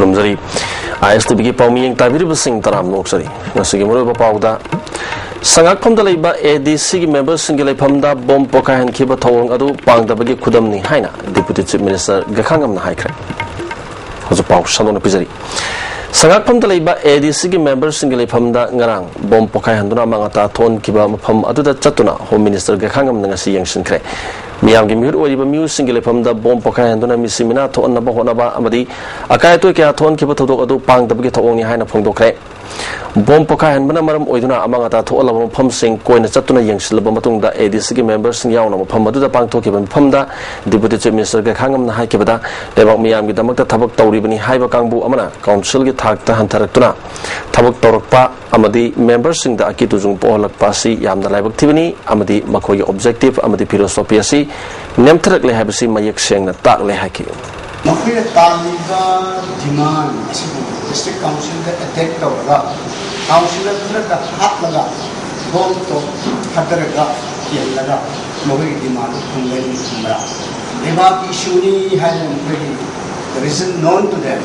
खुरमजरी ISTV की पाउमियंग ताबिरबसिंग तराम नोक्सरी नसिगी मुरोबा पाउदा संगाखम दलैबा ADC की members सिंगे लेफमदा bomb पोकाहन खिबा थौंग अदु पांगदबगी खुदमनी हाइना डिप्यूटी चीफ मिनिस्टर गखांगमना हाइख्रे हजु पाउ सनोना पिजरी संगाखम दलैबा ADC की members Singe लेफमदा ngarang bom pokai handuna mangata thon kiba mafam aduda chatuna home minister gakhangam ngasi yangsinkhre miyam gi miur oriba miu single lephamda bom pokai handuna misimina thon na ba hona ba amadi akai to kya thon kiba thodok adu pang dabgi thong ni haina phongdokre bom pokai hanbana maram oiduna amangata thola mafam sing koina chatuna yangsilba matungda ADC ki members sing yauna mafam aduda pang thokiba mafamda deputy chief minister gakhangam na haikibada lebak miyam gi damakta thabak tawribani haiba kangbu amana council gi thakta hantharaktuna thabak tawrakpa amadi members sing da aki tujung polak pasi yamna laibak thibani amadi makhoi objective amadi philosophy asi nemthrak le habasi mayek sengna tak le haki makhoi taliba demand asi district council da attack tawra councilor da hat laga bom to hadaraga yelaga makhoi demand thungai sumra eba issue ni halan there is known to them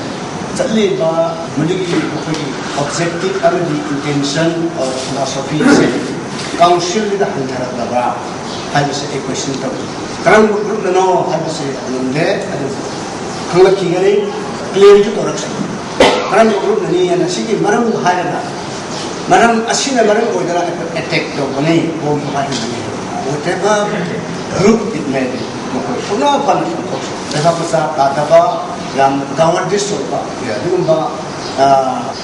Taliba, Manipuri, objective, intention or philosophy is council with the Hantarabra. I was a question of Kram group no, I was a Lunde, Kangakingari, clear to correction. Kram group Nani and a city, Maram Hirana. Maram Asina Maram would attack the money, home whatever group it may be. No fun. Tehapasa, Tataba. Ram Gawar district digumba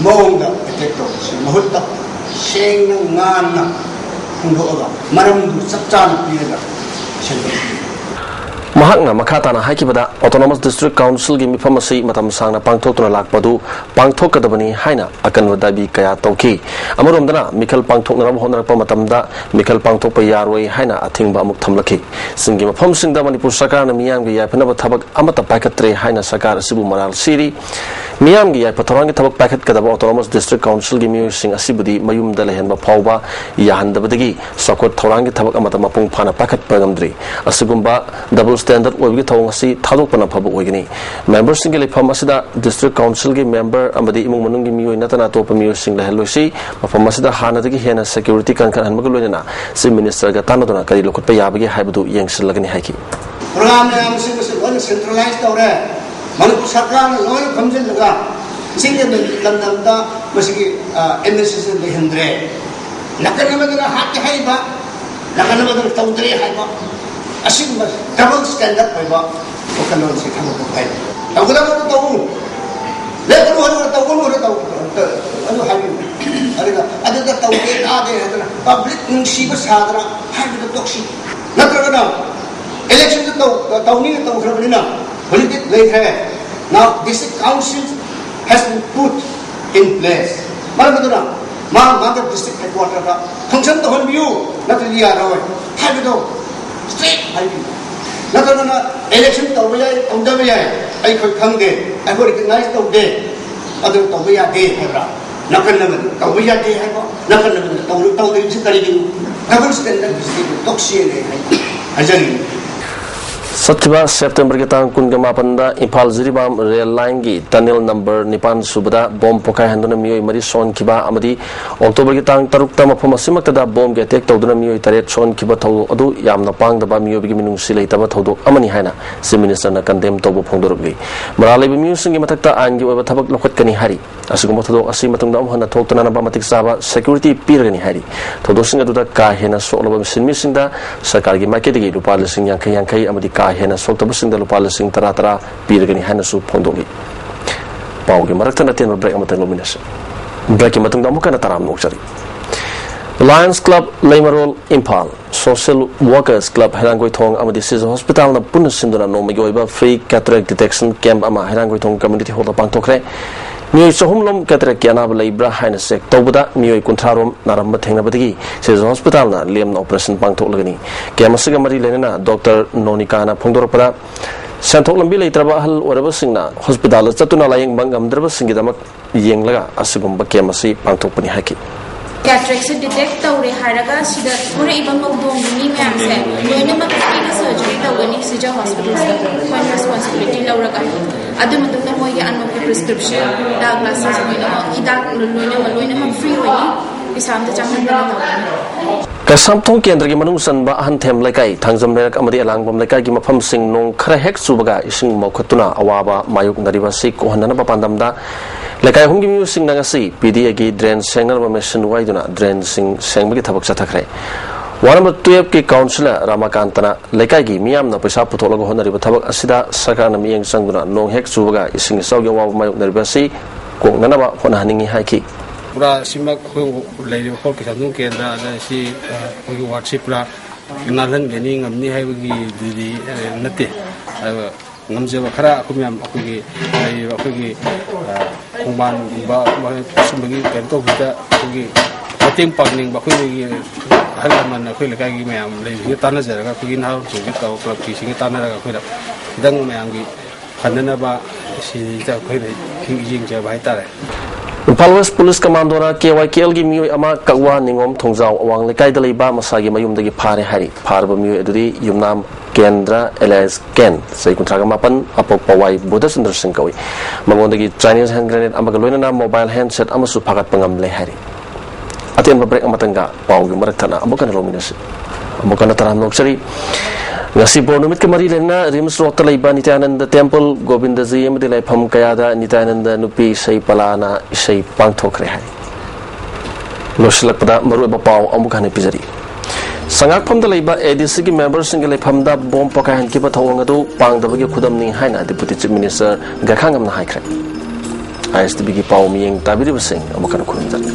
maungda attack to mahutta sheng ngana hundoga maram du sapchan piraga mahakna makhatana haikibada autonomous district council gi mifamasi matam sangna pangthokna lakpadu pangthokadabani haina akanwa dabi kaya tawki amuromdana mikhal pangthokna honarpa matamda mikhal pangthokpa yaroi haina athingba amuk thamlaki singi mafam singda manipur sarkar na miyam gi yaphana thabak amata paikatre haina sarkar asibu maral siri miyam gi yapatharangi thabak paikat kadaba autonomous district council gi miyo sing asibudi mayum dala henba phawba yahandabadagi sakot thorangi thabak amata mapung phana paikat pagamdri asigumba double standard oigi thong asi thadok pana phabu oigini members single lefam asida district council gi member amadi imung manung gi miyo natana top miyo sing la heloisi mafam asida hanadagi hena security kan kan hanmaga loina si minister ga tanodona kari lokot pa yabagi haibadu yengsil lagani haiki program ne am sing se centralized tawre manipur sarkar loi khamjil laga singe lamnamda masigi MSS de hendre lakanamada hat haiba lakanamada tawdre haiba asing double standard haiba okanon se thamo ko hai tawgala ko tawu lekru hanu tawu no tawu anu habi ariga adada tawde ade hadana public nungsiba sadra habi toksi natragana election to tawni tawu khrabina politics like hai now this council has been put in place maradona ma district headquarter ka function to holbiu natliya roy habi to straight habi natragana election tawya tawdabya ai khoi khangde ai ko recognize tawde adu tawya de hebra nakanna tawya de haiba nakanna tawde jikari double standard district toksi ne ajari Satya September ke tang kun gamapanda Impal Ziribam rail line gi tunnel number Nipan Subada bom pokai handuna miyoi mari son kiba amadi October ke tang tarukta mafam asimakta da bom ge attack tawduna miyoi taret son kiba thaw adu yamna pang da ba miyoi gi minung silai taba thawdok amani haina si minister na condemn tawbo phongdorugli maralai bi miyu singi matakta angi oba thabak lokhat kani hari asugum thawdok asi matungda amhana thoktana na ba matik saba security pirgani hari thawdok singa duda ka hena solaba sinmi singda sarkar gi market gi rupa lising yankai amadi hena sokta basing da lupa lasing tara pirgani hena su phondoli pawgi marakta na ten break amata nomination break matang da mukana taram nokchari Lions Club Leimarol Impal Social Workers Club Herangoi Thong amadi Sis Hospital na pun sinduna no magoiba free cataract detection camp ama Herangoi Thong community hall pangtokre miyoi sohumlom cataract yana leibra haina sek tawbada miyoi kuntrarom naramba thengnabadagi Sis Hospital na lem operation pangtoklagani kemasiga mari lenena Dr Nonika na phongdorpada Santhok lambi leitraba hal oraba singna hospital chatuna layeng bangam draba singidamak yenglaga asigumba kemasi pangtokpani haki कैट्रेक्ट से detect तौरे हारगा सिदा पूरे इबम मौदों me ma'am से लोइने मक free surgery तौगनी सिजा hospital से कोई responsibility लौरगा अदु मतुंग मोय अनमक prescription दा ग्लासेस मोइना इदा लोइने मक फ्री होई पिसाम द चाहन Kasamthong Kendra gi manung sanba ahan them laikai thangjam lerak amadi alangbam laikai gi mafam sing nong khara hek subaga ising mokhatuna awaba mayuk nariba si ko hanana ba pandamda laikai hum gi mu sing nanga si pda gi drain sengnar ba machine waiduna drain sing sengbagi thabak chathakre Warama 12 ki councillor Ramakantana laikai gi miyam na paisa putholaga honariba thabak asida sarkar na miyeng sangduna nong hek subaga ising sawgi awaba mayuk nariba si ko nganaba hona haningi haiki पूरा सिमक ले को किसानों केंद्र से वार्डशिप नालन लेनी गमनी है दीदी नते गमजब खरा अखुमी खोमान सुबगी कैंतो मतें पागनिंग अहल लमन अखोई लेकाई मैम ले तानजरगा अखोई नाव जोगी क्लब की सिंग तानरगा अखोई दंग मैम की खननबा सिदा अखोई हिंग जब हाइतारे Impal West Police Commandora KYKL gi mioi ama kakwa ningom thongjau awang lekai da leiba masagi mayum dagi phare hari pharba mioi adudi yumnam Kendra LS Ken sei kuntraga mapan apok pawai Buddha Sundar Singh kawi mangon dagi Chinese hand grenade amaga loina mobile handset amasu phagat pangam le hari aten ba break amatanga pau gi marathana amukan rominasi amukan taran noksari ngasi bonumit ke mari lena rims rota leiba Nityananda Temple Govindaji amadi laifam kayada Nityananda nupi sei palana sei pangthokre hai loslak pada maru ba pau amukan pizari sangak pham da leiba ADC ki members sing laifam da bom pakahan ki pathong adu pangdaba gi khudam ning haina deputy chief minister gakhangam na haikre ISTV ki pau miyeng tabiri basing amukan khurumjari